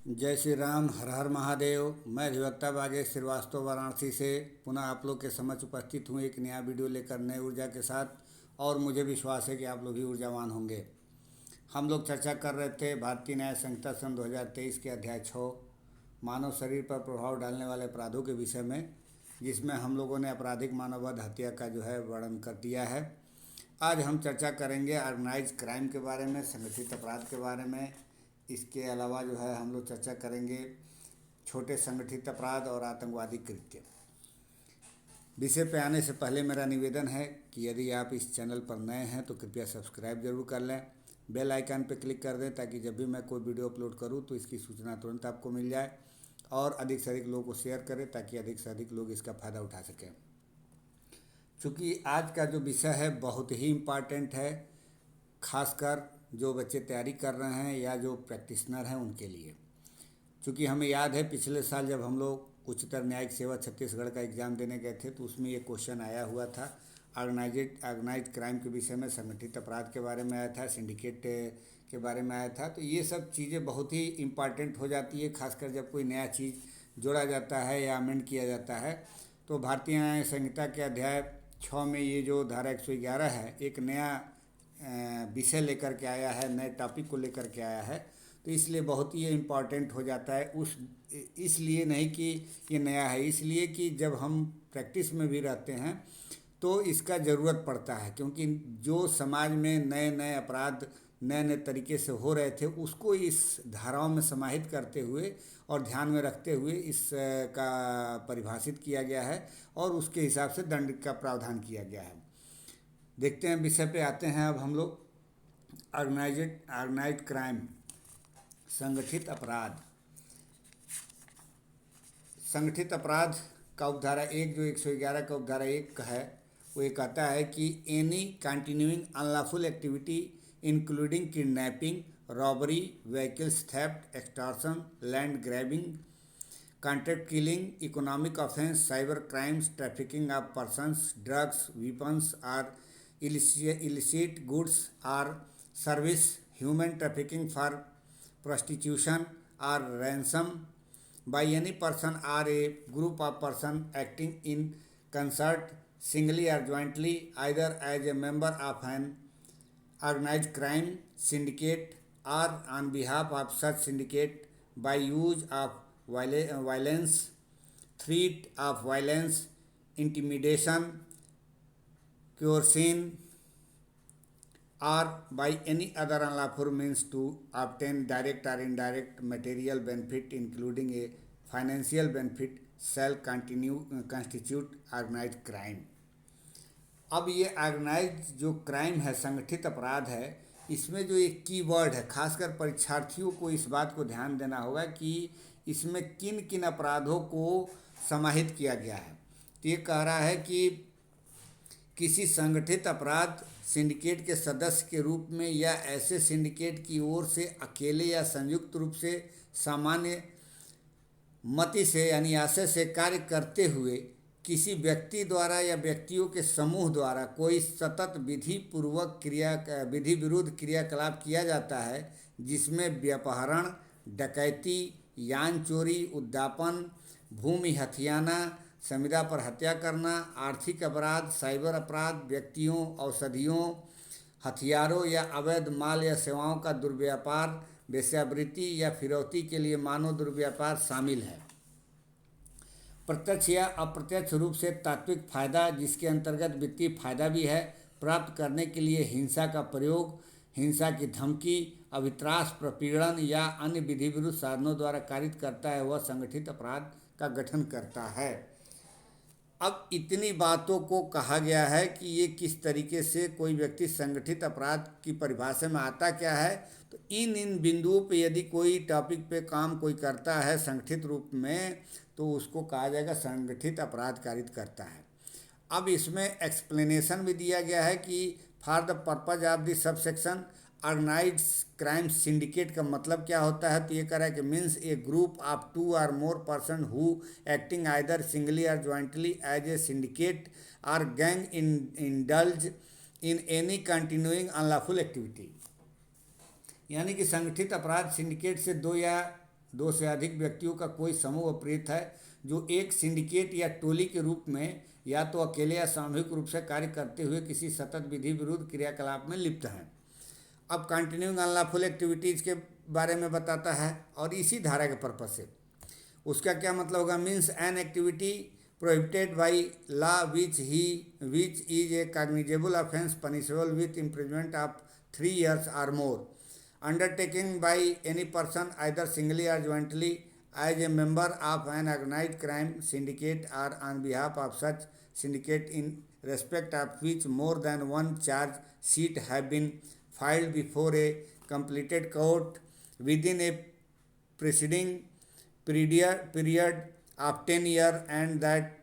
जय श्री राम। हर हर महादेव। मैं अधिवक्ता बागेश श्रीवास्तव वाराणसी से पुनः आप लोग के समक्ष उपस्थित हूँ एक नया वीडियो लेकर नए ऊर्जा के साथ। और मुझे विश्वास है कि आप लोग भी ऊर्जावान होंगे। हम लोग चर्चा कर रहे थे भारतीय न्याय संहिता सन 2023 के अध्याय 6 मानव शरीर पर प्रभाव डालने वाले अपराधों के विषय में, जिसमें हम लोगों ने आपराधिक मानववध हत्या का जो है वर्णन कर दिया है। आज हम चर्चा करेंगे ऑर्गेनाइज क्राइम के बारे में, संगठित अपराध के बारे में। इसके अलावा जो है हम लोग चर्चा करेंगे छोटे संगठित अपराध और आतंकवादी कृत्य। विषय पे आने से पहले मेरा निवेदन है कि यदि आप इस चैनल पर नए हैं तो कृपया सब्सक्राइब जरूर कर लें, बेल आइकन पर क्लिक कर दें ताकि जब भी मैं कोई वीडियो अपलोड करूं तो इसकी सूचना तुरंत आपको मिल जाए। और अधिक से अधिक लोगों को शेयर करें ताकि अधिक से अधिक लोग इसका फ़ायदा उठा सकें। चूँकि आज का जो विषय है बहुत ही इम्पॉर्टेंट है, खासकर जो बच्चे तैयारी कर रहे हैं या जो प्रैक्टिशनर हैं उनके लिए। चूँकि हमें याद है पिछले साल जब हम लोग उच्चतर न्यायिक सेवा छत्तीसगढ़ का एग्ज़ाम देने गए थे तो उसमें ये क्वेश्चन आया हुआ था। ऑर्गेनाइज क्राइम के विषय में, संगठित अपराध के बारे में आया था, सिंडिकेट के बारे में आया था। तो ये सब चीज़ें बहुत ही इम्पॉर्टेंट हो जाती है, खासकर जब कोई नया चीज़ जोड़ा जाता है या अमेंड किया जाता है। तो भारतीय न्याय संहिता के अध्याय 6 में ये जो धारा 111 है एक नया विषय लेकर के आया है, नए टॉपिक को लेकर के आया है। तो इसलिए बहुत ही इम्पॉर्टेंट हो जाता है। इसलिए नहीं कि ये नया है, इसलिए कि जब हम प्रैक्टिस में भी रहते हैं तो इसका ज़रूरत पड़ता है, क्योंकि जो समाज में नए नए अपराध नए नए तरीके से हो रहे थे उसको इस धाराओं में समाहित करते हुए और ध्यान में रखते हुए इस का परिभाषित किया गया है और उसके हिसाब से दंड का प्रावधान किया गया है। देखते हैं, विषय पे आते हैं अब हम लोग। ऑर्गेनाइज्ड क्राइम, संगठित अपराध। संगठित अपराध का उपधारा 1 जो 111 का उपधारा 1 का है वो ये कहता है कि any continuing unlawful activity including kidnapping, robbery, vehicles theft, extortion, land grabbing, contract killing, economic offence, cyber crimes, trafficking of persons, drugs, weapons और illicit goods or service, human trafficking for prostitution or ransom by any person or a group of person acting in concert, singly or jointly, either as a member of an organized crime syndicate or on behalf of such syndicate, by use of violence, threat of violence, intimidation, coercion, or by any other unlawful means to obtain direct or indirect material benefit, including a financial benefit, shall constitute organized crime। अब ये organise जो crime है, संगठित अपराध है, इसमें जो एक कीवर्ड है, खासकर परीक्षार्थियों को इस बात को ध्यान देना होगा कि इसमें किन किन अपराधों को समाहित किया गया है। तो ये कह रहा है कि किसी संगठित अपराध सिंडिकेट के सदस्य के रूप में या ऐसे सिंडिकेट की ओर से अकेले या संयुक्त रूप से सामान्य मति से यानी आशय से कार्य करते हुए किसी व्यक्ति द्वारा या व्यक्तियों के समूह द्वारा कोई सतत विधि विरुद्ध क्रियाकलाप किया जाता है, जिसमें व्यापहरण, डकैती, यान चोरी, उद्यापन, भूमि हथियाना, संविदा पर हत्या करना, आर्थिक अपराध, साइबर अपराध, व्यक्तियों, औषधियों, हथियारों या अवैध माल या सेवाओं का दुर्व्यापार, वेश्यावृत्ति या फिरौती के लिए मानव दुर्व्यापार शामिल है। प्रत्यक्ष या अप्रत्यक्ष रूप से तात्विक फायदा, जिसके अंतर्गत वित्तीय फायदा भी है, प्राप्त करने के लिए हिंसा का प्रयोग, हिंसा की धमकी, अवित्रास, प्रपीड़न या अन्य विधि विरुद्ध साधनों द्वारा कारित करता है, वह संगठित अपराध का गठन करता है। अब इतनी बातों को कहा गया है कि ये किस तरीके से कोई व्यक्ति संगठित अपराध की परिभाषा में आता क्या है। तो इन बिंदुओं पे यदि कोई टॉपिक पे काम कोई करता है संगठित रूप में तो उसको कहा जाएगा संगठित अपराध कारित करता है। अब इसमें एक्सप्लेनेशन भी दिया गया है कि for the purpose of the sub section organised crime syndicate का मतलब क्या होता है। तो ये कह रहा है कि means A group of 2 or more person who acting either singly और ज्वाइंटली एज ए सिंडिकेट और gang indulge in any continuing unlawful activity. यानी कि संगठित अपराध सिंडिकेट से 2 या दो से अधिक व्यक्तियों का कोई समूह प्रेरित है जो एक सिंडिकेट या टोली के रूप में या तो अकेले या सामूहिक रूप से कार्य करते हुए किसी सतत विधि विरुद्ध क्रियाकलाप में लिप्त हैं। अब कंटिन्यूइंग अनलॉफुल एक्टिविटीज़ के बारे में बताता है और इसी धारा के पर्पज से उसका क्या मतलब होगा। Means an activity prohibited by law which is a cognizable offence punishable with imprisonment of 3 years or more, undertaken by any person either singly or jointly as a member of an organized crime syndicate or on behalf of such syndicate in respect of which more than one charge sheet have been filed before a completed court within a preceding period of 10 years and that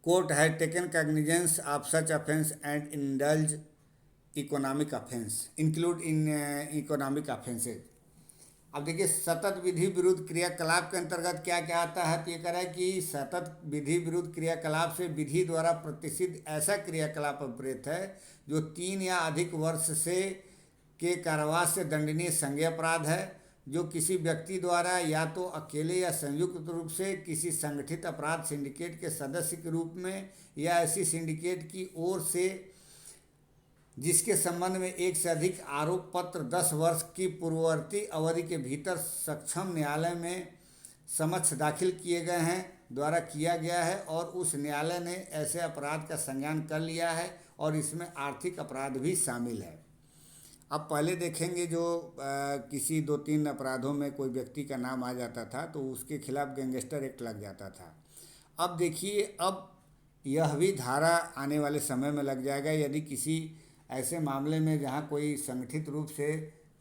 court has taken cognizance of such offence and indulged economic offence include in economic offences. अब देखिए सतत विधि विरुद्ध क्रियाकलाप के अंतर्गत क्या क्या आता है। तो ये कह रहा है कि सतत विधि विरुद्ध क्रियाकलाप से विधि द्वारा प्रतिषिद्ध ऐसा क्रियाकलाप अभिप्रेत है जो 3 या अधिक वर्ष से के कारावास से दंडनीय संज्ञेय अपराध है, जो किसी व्यक्ति द्वारा या तो अकेले या संयुक्त रूप से किसी संगठित अपराध सिंडिकेट के सदस्य के रूप में या ऐसी सिंडिकेट की ओर से जिसके संबंध में एक से अधिक आरोप पत्र 10 वर्ष की पूर्ववर्ती अवधि के भीतर सक्षम न्यायालय में समक्ष दाखिल किए गए हैं द्वारा किया गया है और उस न्यायालय ने ऐसे अपराध का संज्ञान कर लिया है और इसमें आर्थिक अपराध भी शामिल है। अब पहले देखेंगे जो किसी 2-3 अपराधों में कोई व्यक्ति का नाम आ जाता था तो उसके खिलाफ गैंगस्टर एक्ट लग जाता था। अब देखिए अब यह भी धारा आने वाले समय में लग जाएगा यदि किसी ऐसे मामले में जहाँ कोई संगठित रूप से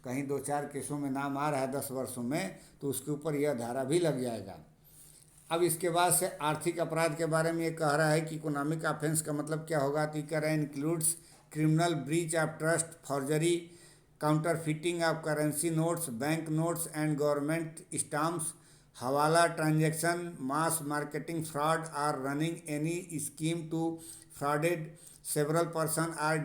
कहीं 2-4 केसों में नाम आ रहा है 10 वर्षों में तो उसके ऊपर यह धारा भी लग जाएगा। अब इसके बाद से आर्थिक अपराध के बारे में ये कह रहा है कि इकोनॉमिक ऑफेंस का मतलब क्या होगा। तो ये कह रहा है includes criminal breach of trust, forgery, counterfeiting of currency notes, bank notes and government stamps, hawala transaction, mass marketing fraud और running any scheme to frauded several persons are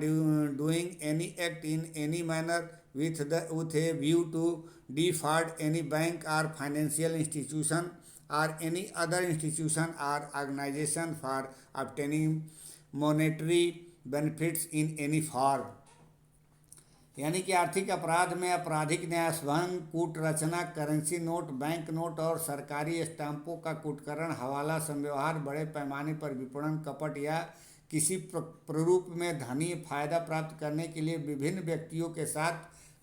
doing any act in any manner with a view to defraud any bank or financial institution or any other institution or organization for obtaining monetary benefits in any form। यानी कि आर्थिक अपराध में आपराधिक न्यायसभंग, कूट रचना, currency note, bank note और सरकारी स्टाम्पों का कूटकरण, हवाला संव्यवहार, बड़े पैमाने पर विपणन, कपट या किसी प्ररूप में धनीय फायदा प्राप्त करने के लिए विभिन्न व्यक्तियों के साथ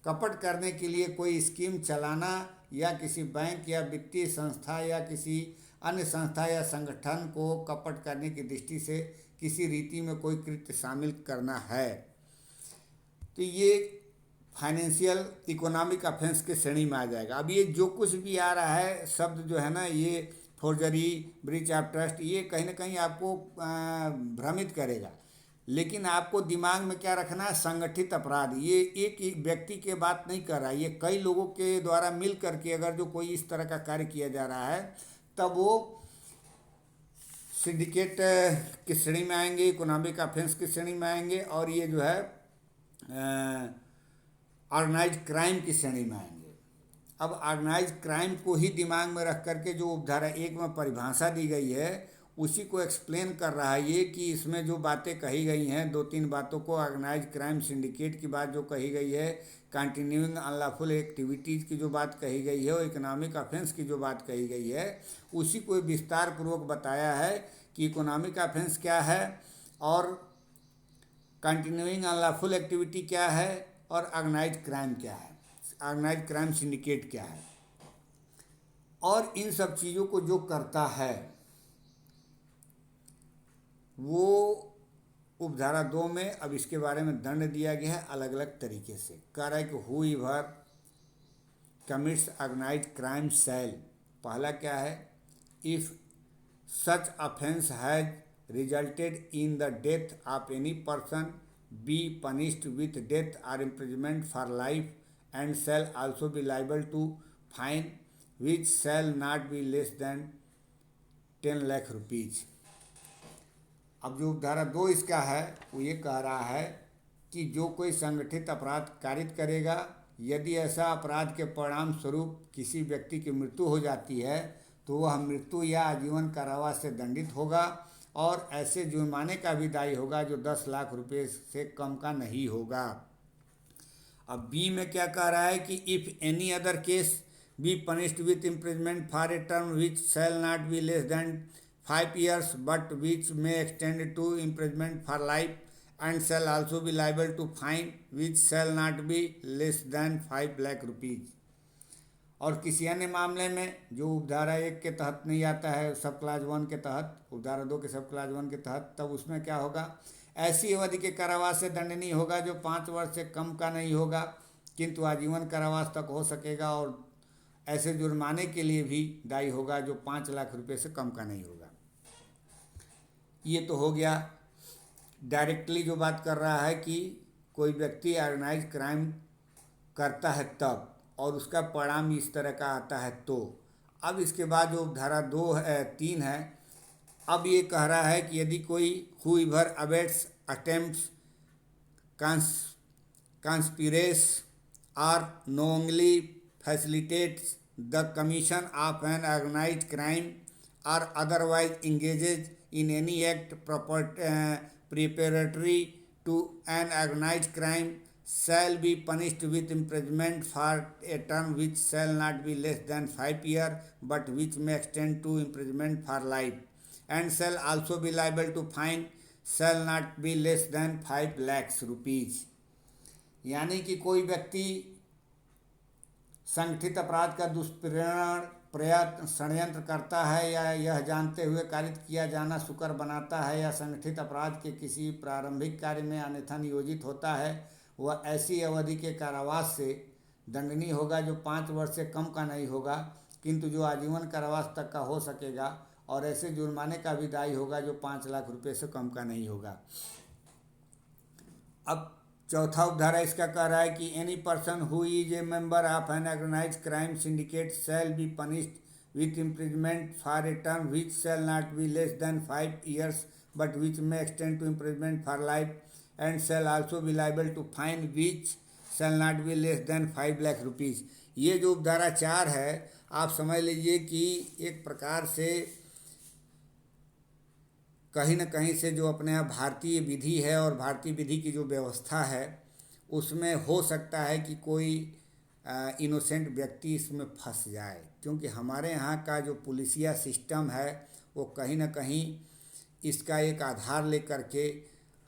कपट करने के लिए कोई स्कीम चलाना या किसी बैंक या वित्तीय संस्था या किसी अन्य संस्था या संगठन को कपट करने की दृष्टि से किसी रीति में कोई कृत्य शामिल करना है। तो ये फाइनेंशियल इकोनॉमिक ऑफेंस के श्रेणी में आ जाएगा। अब ये जो कुछ भी आ रहा है शब्द जो है ना, ये फोर्जरी, ब्रीच ऑफ ट्रस्ट, ये कहीं ना कहीं आपको भ्रमित करेगा, लेकिन आपको दिमाग में क्या रखना है, संगठित अपराध। ये एक व्यक्ति के बात नहीं कर रहा है, ये कई लोगों के द्वारा मिल करके अगर जो कोई इस तरह का कार्य किया जा रहा है तब वो सिंडिकेट की श्रेणी में आएंगे, इकोनॉमिक ऑफेंस की श्रेणी में आएंगे और ये जो है ऑर्गेनाइज्ड क्राइम की श्रेणी में आएंगे। अब ऑर्गेनाइज क्राइम को ही दिमाग में रख करके जो उपधारा 1 में परिभाषा दी गई है उसी को एक्सप्लेन कर रहा है ये कि इसमें जो बातें कही गई हैं 2-3 बातों को, ऑर्गेनाइज क्राइम सिंडिकेट की बात जो कही गई है, कंटिन्यूइंग अनलॉफुल एक्टिविटीज़ की जो बात कही गई है और इकोनॉमिक ऑफेंस की जो बात कही गई है उसी को विस्तार पूर्वक बताया है कि इकोनॉमिक ऑफेंस क्या है और कंटिन्यूइंग अनलॉफुल एक्टिविटी क्या है और ऑर्गेनाइज क्राइम क्या है, ऑर्गेनाइज क्राइम सिंडिकेट क्या है। और इन सब चीज़ों को जो करता है वो उपधारा 2 में अब इसके बारे में दंड दिया गया है अलग अलग तरीके से। कह रहा है कि whoever commits organise crime shall, पहला क्या है, if such offence has resulted in the death of any person be punished with death और imprisonment for life and shall also be liable to fine which shall not be less than 10 lakh rupees. अब जो धारा 2 इसका है वो ये कह रहा है कि जो कोई संगठित अपराध कारित करेगा यदि ऐसा अपराध के परिणाम स्वरूप किसी व्यक्ति की मृत्यु हो जाती है तो वह मृत्यु या आजीवन कारावास से दंडित होगा और ऐसे जुर्माने का भी दायी होगा जो 10 लाख रुपए से कम का नहीं होगा। अब बी में क्या कह रहा है कि if any other case be punished with imprisonment for a term which shall not be less than 5 years but which may extend to imprisonment for life and shall also be liable to fine which shall not be less than 5 lakh rupees. और किसी अन्य मामले में जो उपधारा 1 के तहत नहीं आता है, सब क्लास 1 के तहत, उपधारा 2 के सब क्लास 1 के तहत, तब उसमें क्या होगा, ऐसी अवधि के कारावास से दंडनीय होगा जो 5 वर्ष से कम का नहीं होगा किंतु आजीवन कारावास तक हो सकेगा और ऐसे जुर्माने के लिए भी दायी होगा जो 5 लाख रुपए से कम का नहीं होगा। ये तो हो गया डायरेक्टली जो बात कर रहा है कि कोई व्यक्ति ऑर्गेनाइज क्राइम करता है तब और उसका परिणाम इस तरह का आता है तो। अब इसके बाद जो धारा 3 है, अब ये कह रहा है कि यदि कोई whoever abets, attempts, conspirates or knowingly facilitates the commission of an organized crime or otherwise engages in any act preparatory to an organized crime shall be punished with imprisonment for a term which shall not be less than 5 years but which may extend to imprisonment for life and shall also be liable to fine shall not be less than 5 lakhs rupees। यानी कि कोई व्यक्ति संगठित अपराध का दुष्प्रेरण प्रयत्न षड्यंत्र करता है या यह जानते हुए कारित किया जाना शुकर बनाता है या संगठित अपराध के किसी प्रारंभिक कार्य में अन्यथा नियोजित होता है, वह ऐसी अवधि के कारावास से दंडनीय होगा जो 5 वर्ष से कम का नहीं होगा किंतु जो आजीवन कारावास तक का हो सकेगा और ऐसे जुर्माने का भी दायी होगा जो 5 लाख रुपए से कम का नहीं होगा। अब चौथा उपधारा इसका कह रहा है कि any person who is a member of an organised crime syndicate shall be punished with imprisonment for a term which shall not be less than 5 years but which may extend to imprisonment for life and shall also be liable to fine which shall not be less than 5 lakh rupees. ये जो उपधारा 4 है, आप समझ लीजिए कि एक प्रकार से कहीं न कहीं से जो अपने यहाँ भारतीय विधि है और भारतीय विधि की जो व्यवस्था है उसमें हो सकता है कि कोई इनोसेंट व्यक्ति इसमें फंस जाए, क्योंकि हमारे यहाँ का जो पुलिसिया सिस्टम है वो कहीं न कहीं इसका एक आधार लेकर के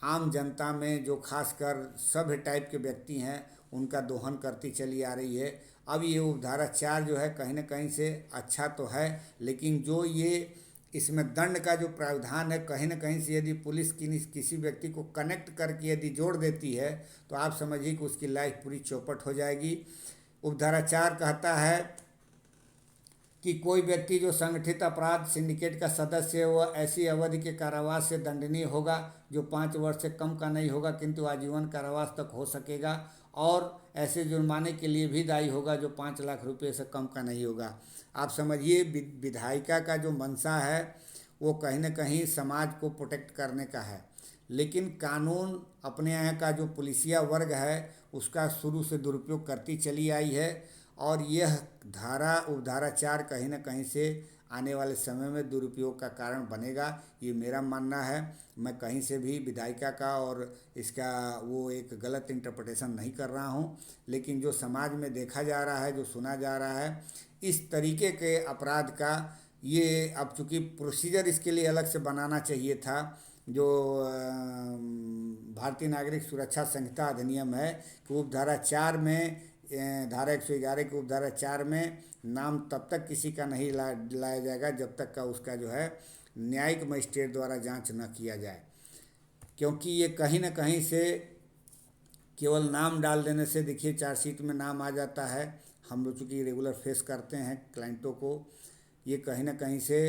आम जनता में जो खासकर सभ्य टाइप के व्यक्ति हैं उनका दोहन करती चली आ रही है। अब ये उपधारा 4 जो है कहीं न कहीं से अच्छा तो है, लेकिन जो ये इसमें दंड का जो प्रावधान है कहीं न कहीं से यदि पुलिस किसी व्यक्ति को कनेक्ट करके यदि जोड़ देती है तो आप समझिए कि उसकी लाइफ पूरी चौपट हो जाएगी। उपधारा 4 कहता है कि कोई व्यक्ति जो संगठित अपराध सिंडिकेट का सदस्य है वह ऐसी अवधि के कारावास से दंडनीय होगा जो 5 वर्ष से कम का नहीं होगा किंतु आजीवन कारावास तक हो सकेगा और ऐसे जुर्माने के लिए भी दायी होगा जो 5 लाख रुपए से कम का नहीं होगा। आप समझिए विधायिका का जो मंशा है वो कहीं न कहीं समाज को प्रोटेक्ट करने का है, लेकिन कानून अपने यहाँ का जो पुलिसिया वर्ग है उसका शुरू से दुरुपयोग करती चली आई है और यह उपधारा 4 कहीं न कहीं से आने वाले समय में दुरुपयोग का कारण बनेगा, ये मेरा मानना है। मैं कहीं से भी विधायिका का और इसका वो एक गलत इंटरप्रिटेशन नहीं कर रहा हूँ, लेकिन जो समाज में देखा जा रहा है, जो सुना जा रहा है, इस तरीके के अपराध का ये अब चूँकि प्रोसीजर इसके लिए अलग से बनाना चाहिए था। जो भारतीय नागरिक सुरक्षा संहिता अधिनियम है कि उपधारा 4 में धारा 111 की उपधारा 4 में नाम तब तक किसी का नहीं लाया जाएगा जब तक का उसका जो है न्यायिक मजिस्ट्रेट द्वारा जांच न किया जाए, क्योंकि ये कहीं न कहीं से केवल नाम डाल देने से देखिए चार्जशीट में नाम आ जाता है। हम लोग चूँकि रेगुलर फेस करते हैं क्लाइंटों को, ये कहीं न कहीं से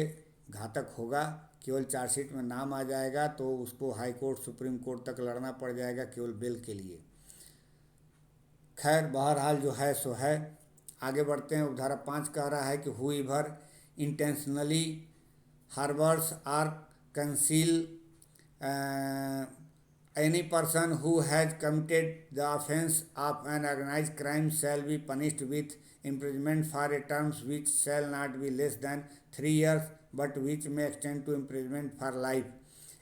घातक होगा। केवल चार्जशीट में नाम आ जाएगा तो उसको हाई कोर्ट सुप्रीम कोर्ट तक लड़ना पड़ जाएगा केवल बेल के लिए। खैर बहरहाल जो है सो है। आगे बढ़ते हैं। उपधारा 5 कह रहा है कि whoever intentionally harbors or conceal Any person who has committed the offence of an organized crime shall be punished with imprisonment for a term which shall not be less than 3 years, but which may extend to imprisonment for life,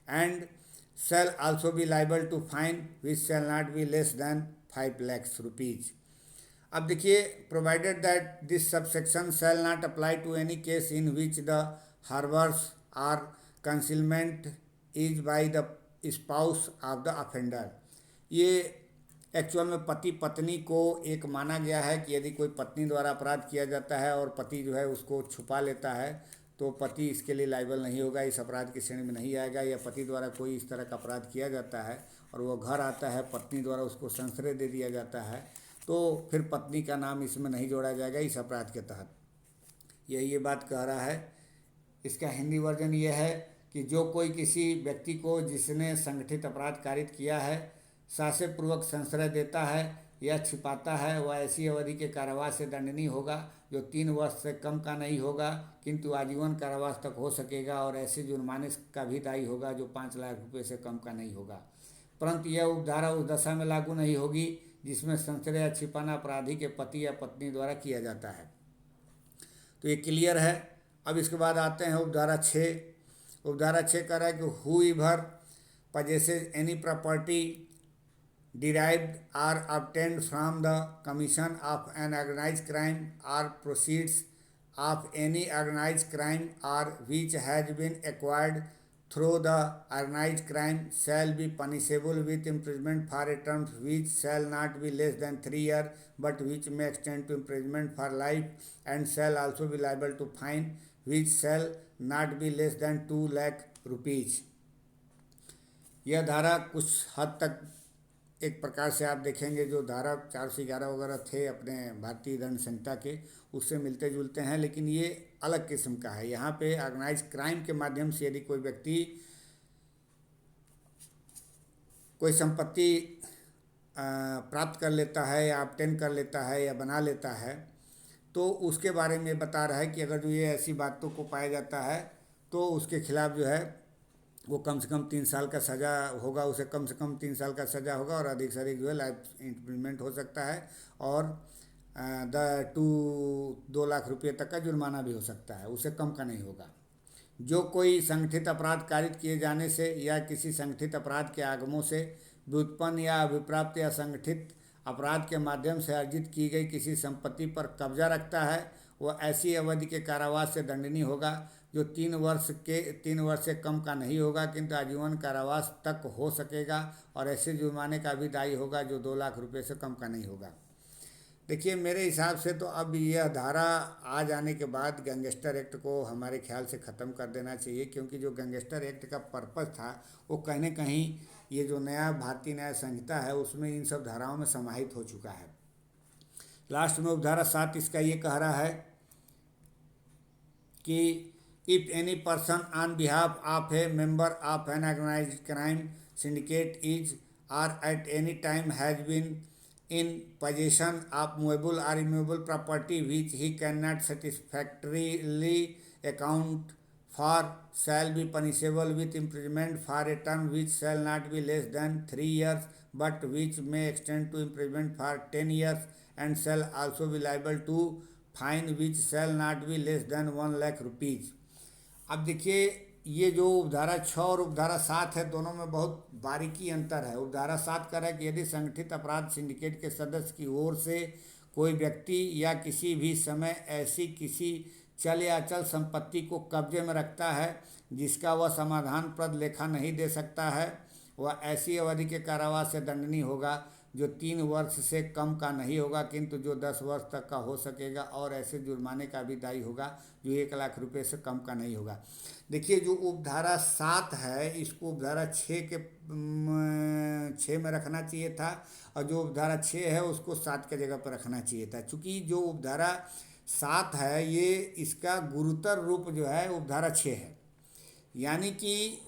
and shall also be liable to fine which shall not be less than 5 lakhs rupees. अब देखिए, provided that this subsection shall not apply to any case in which the harbours or concealment is by the spouse of the offender. ये actual में पति पत्नी को एक माना गया है कि यदि कोई पत्नी द्वारा अपराध किया जाता है और पति जो है उसको छुपा लेता है तो पति इसके लिए लायबल नहीं होगा, इस अपराध की श्रेणी में नहीं आएगा। या पति द्वारा कोई इस तरह का अपराध किया जाता है और वो घर आता है, पत्नी द्वारा उसको संश्रय दे दिया जाता है, तो फिर पत्नी का नाम इसमें नहीं जोड़ा जाएगा इस अपराध के तहत। ये बात कह रहा है। इसका हिंदी वर्जन ये है कि जो कोई किसी व्यक्ति को जिसने संगठित अपराध कारित किया है साहसपूर्वक संश्रय देता है या छिपाता है, वह ऐसी अवधि के कारावास से दंडनीय होगा जो 3 वर्ष से कम का नहीं होगा किंतु आजीवन कारावास तक हो सकेगा, और ऐसे जुर्माने का भी दायी होगा जो 5 लाख रुपये से कम का नहीं होगा। परंतु यह उपधारा उस दशा में लागू नहीं होगी जिसमें संश्रय या छिपाना अपराधी के पति या पत्नी द्वारा किया जाता है। तो ये क्लियर है। अब इसके बाद आते हैं उपधारा 6। उपधारा 6 कह रहा है कि who ever possesses any property derived or obtained from the commission of an organized crime or proceeds of any organized crime or which has been acquired through the organized crime shall be punishable with imprisonment for a term which shall not be less than 3 years, but which may extend to imprisonment for life, and shall also be liable to fine which shall not be less than 2 lakh rupees। यह धारा कुछ हद तक एक प्रकार से आप देखेंगे जो धारा 411 वगैरह थे अपने भारतीय दंड संहिता के, उससे मिलते जुलते हैं, लेकिन ये अलग किस्म का है। यहाँ पे ऑर्गेनाइज क्राइम के माध्यम से यदि कोई व्यक्ति कोई संपत्ति प्राप्त कर लेता है या ऑब्टेन कर लेता है या बना लेता है, तो उसके बारे में बता रहा है कि अगर जो ये ऐसी बातों को पाया जाता है तो उसके खिलाफ जो है वो कम से कम 3 साल का सज़ा होगा, उसे कम से कम 3 साल का सज़ा होगा और अधिक से अधिक जो है लाइफ इम्प्रिजनमेंट हो सकता है, और 2 लाख रुपये तक का जुर्माना भी हो सकता है, उससे कम का नहीं होगा। जो कोई संगठित अपराध कारित किए जाने से या किसी संगठित अपराध के आगमों से व्युत्पन्न या अभिप्राप्त या संगठित अपराध के माध्यम से अर्जित की गई किसी संपत्ति पर कब्जा रखता है, वह ऐसी अवधि के कारावास से दंडनीय होगा जो 3 वर्ष से कम का नहीं होगा किंतु आजीवन कारावास तक हो सकेगा, और ऐसे जुर्माने का भी दायी होगा जो 2 लाख रुपये से कम का नहीं होगा। देखिए, मेरे हिसाब से तो अब यह धारा आ जाने के बाद गैंगस्टर एक्ट को हमारे ख्याल से ख़त्म कर देना चाहिए, क्योंकि जो गैंगस्टर एक्ट का पर्पज़ था वो कहीं न कहीं ये जो नया भारतीय न्याय संहिता है उसमें इन सब धाराओं में समाहित हो चुका है। लास्ट में उपधारा 7 इसका ये कह रहा है कि if any person on behalf of a member of an organised crime syndicate is or at any time has been in possession of movable or immovable property which he cannot satisfactorily account for shall be punishable with imprisonment for a term which shall not be less than 3 years, but which may extend to imprisonment for 10 years, and shall also be liable to fine which shall not be less than 1 lakh rupees। अब देखिए, ये जो उपधारा 6 और उपधारा 7 है, दोनों में बहुत बारीकी अंतर है। उपधारा 7 कह रहा है कि यदि संगठित अपराध सिंडिकेट के सदस्य की ओर से कोई व्यक्ति या किसी भी समय ऐसी किसी चल या अचल संपत्ति को कब्जे में रखता है जिसका वह समाधानप्रद लेखा नहीं दे सकता है, वह ऐसी अवधि के कारावास से दंडनीय होगा जो 3 वर्ष से कम का नहीं होगा किंतु जो 10 वर्ष तक का हो सकेगा, और ऐसे जुर्माने का भी दायी होगा जो 1 लाख रुपये से कम का नहीं होगा। देखिए, जो उपधारा 7 है इसको उपधारा 6 में रखना चाहिए था, और जो उपधारा 6 है उसको 7 के जगह पर रखना चाहिए था। चूँकि जो उपधारा 7 है ये इसका गुरुतर रूप जो है उपधारा 6 है, यानी कि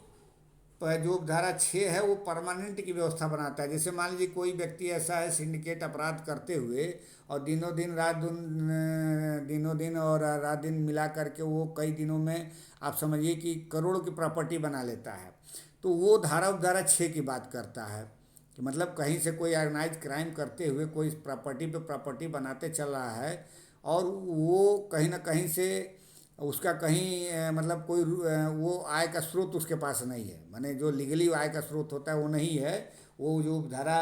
जो उपधारा 6 है वो परमानेंट की व्यवस्था बनाता है। जैसे मान लीजिए कोई व्यक्ति ऐसा है सिंडिकेट अपराध करते हुए और दिनों दिन और रात दिन मिला करके वो कई दिनों में आप समझिए कि करोड़ों की प्रॉपर्टी बना लेता है, तो वो धारा उपधारा 6 की बात करता है कि मतलब कहीं से कोई ऑर्गेनाइज क्राइम करते हुए कोई प्रॉपर्टी पे प्रॉपर्टी बनाते चल रहा है और वो कहीं ना कहीं से उसका कहीं मतलब कोई वो आय का स्रोत उसके पास नहीं है, माने जो लीगली आय का स्रोत होता है वो नहीं है। वो जो धारा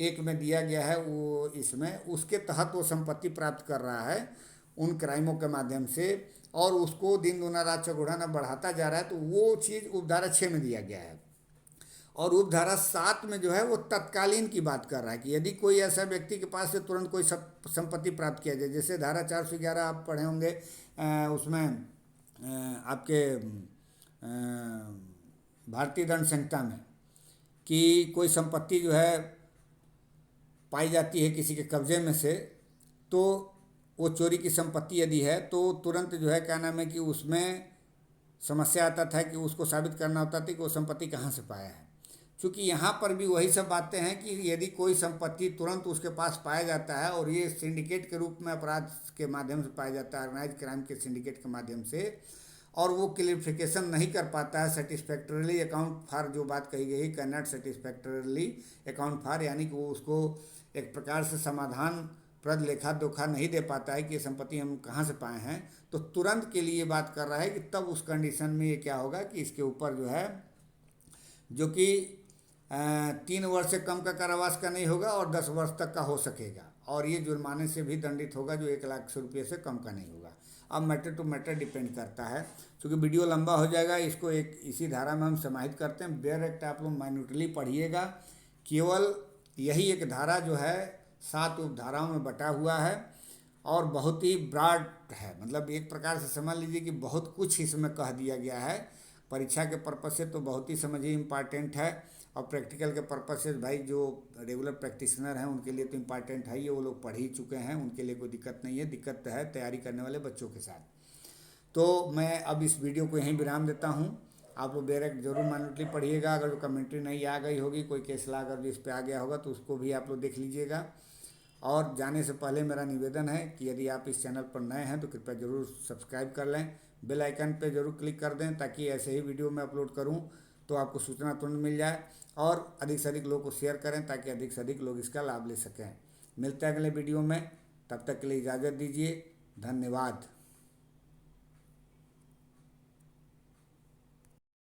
1 में दिया गया है वो इसमें उसके तहत वो संपत्ति प्राप्त कर रहा है उन क्राइमों के माध्यम से, और उसको दिन दुना रात चौगुना बढ़ाता जा रहा है, तो वो चीज़ उपधारा 6 में दिया गया है। और उपधारा 7 में जो है वो तत्कालीन की बात कर रहा है कि यदि कोई ऐसा व्यक्ति के पास से तुरंत कोई संपत्ति प्राप्त किया जाए, जैसे धारा 411 आप पढ़े होंगे उसमें आपके भारतीय दंड संहिता में कि कोई संपत्ति जो है पाई जाती है किसी के कब्जे में से, तो वो चोरी की संपत्ति यदि है तो तुरंत जो है क्या नाम है कि उसमें समस्या आता था कि उसको साबित करना होता था कि वो संपत्ति कहाँ से पाया है। क्योंकि यहाँ पर भी वही सब बातें हैं कि यदि कोई संपत्ति तुरंत उसके पास पाया जाता है और ये सिंडिकेट के रूप में अपराध के माध्यम से पाया जाता है, ऑर्गेनाइज क्राइम के सिंडिकेट के माध्यम से, और वो क्लियरिफिकेशन नहीं कर पाता है सेटिस्फैक्टरली अकाउंट फॉर, जो बात कही गई कैन नॉट सेटिस्फैक्टरली अकाउंट फॉर, यानी कि वो उसको एक प्रकार से समाधान प्रद लेखा दोखा नहीं दे पाता है कि ये संपत्ति हम कहाँ से पाए हैं, तो तुरंत के लिए बात कर रहा है कि तब उस कंडीशन में ये क्या होगा कि इसके ऊपर जो है जो कि 3 वर्ष से कम का कारावास का नहीं होगा और 10 वर्ष तक का हो सकेगा, और ये जुर्माने से भी दंडित होगा जो 1 लाख रुपये से कम का नहीं होगा। अब मैटर टू मैटर डिपेंड करता है, क्योंकि वीडियो लंबा हो जाएगा, इसको एक इसी धारा में हम समाहित करते हैं। बेयर एक्ट आप लोग माइन्यूटली पढ़िएगा, केवल यही एक धारा जो है 7 उपधाराओं में बटा हुआ है और बहुत ही ब्रॉड है, मतलब एक प्रकार से समझ लीजिए कि बहुत कुछ इसमें कह दिया गया है। परीक्षा के पर्पज़ से तो बहुत ही समझिए इम्पॉर्टेंट है, और प्रैक्टिकल के पर्पज़ से भाई जो रेगुलर प्रैक्टिशनर हैं उनके लिए तो इम्पॉर्टेंट है, ये वो लोग पढ़ ही चुके हैं, उनके लिए कोई दिक्कत नहीं है। दिक्कत है तैयारी करने वाले बच्चों के साथ। तो मैं अब इस वीडियो को यहीं विराम देता हूँ। आप लोग डायरेक्ट जरूर माइन्यूटली पढ़िएगा, अगर जो कमेंट्री नहीं आ गई होगी, कोई केस ला अगर इस पर आ गया होगा तो उसको भी आप लोग देख लीजिएगा। और जाने से पहले मेरा निवेदन है कि यदि आप इस चैनल पर नए हैं तो कृपया ज़रूर सब्सक्राइब कर लें, बेल आइकन पे ज़रूर क्लिक कर दें ताकि ऐसे ही वीडियो मैं अपलोड करूं तो आपको सूचना तुरंत मिल जाए, और अधिक से अधिक लोगों को शेयर करें ताकि अधिक से अधिक लोग इसका लाभ ले सकें। मिलते हैं अगले वीडियो में, तब तक के लिए इजाज़त दीजिए। धन्यवाद।